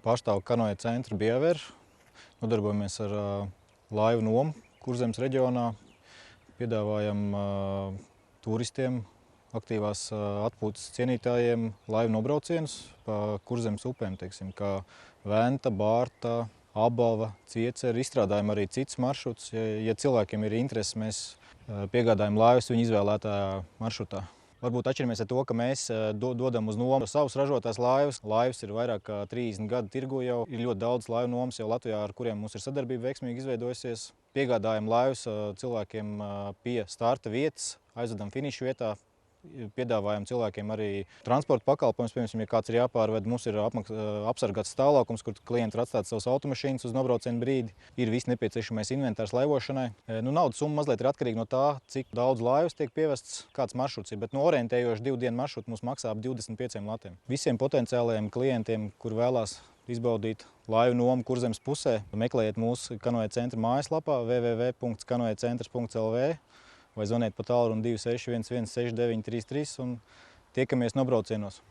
pārstāvu kanoja centru Biever. Nodarbojamies ar laivu nomu Kurzemes reģionā. Piedāvājam turistiem, aktīvās atpūtas cienītājiem laivu nobraucienus pa Kurzemes upēm, teiksim, kā Venta, Bārta, Abava, Cieceri. Izstrādājam arī citus maršrutus. Ja cilvēkiem ir interesi, mēs piegādājam laivas viņu izvēlētajā maršrutā. Varbūt atšķiramies ar to, ka mēs dodam uz nomu savus ražotās laivas. Laivas ir vairāk kā 30 gadu tirgu jau. Ir ļoti daudz laivu nomas jau Latvijā, ar kuriem mums ir sadarbība veiksmīgi izveidojusies. Piegādājam laivas cilvēkiem pie starta vietas, aizvedam finišu vietā. Piedāvājam cilvēkiem arī transporta pakalpojumus. Piemēram, ja kāds ir jāpārved, mums ir apsargāts stāvlaukums, kur klienti var atstāt savus automašīnas uz nobraucienu brīdi. Ir viss nepieciešamais inventārs laivošanai. Naudas summa mazliet ir atkarīga no tā, cik daudz laivas tiek pievests, kāds maršruts ir. Bet orientējoši 2 dienu maršrutu mums maksā ap 25 latiem. Visiem potenciālajiem klientiem, kur vēlās izbaudīt laivu nomu Kurzemes pusē, meklējiet mūsu kanoja centra mājaslapā www.kanojacentrs.lv vai zvaniet pa tālruni 2611 6933 un tiekamies nobraucienos.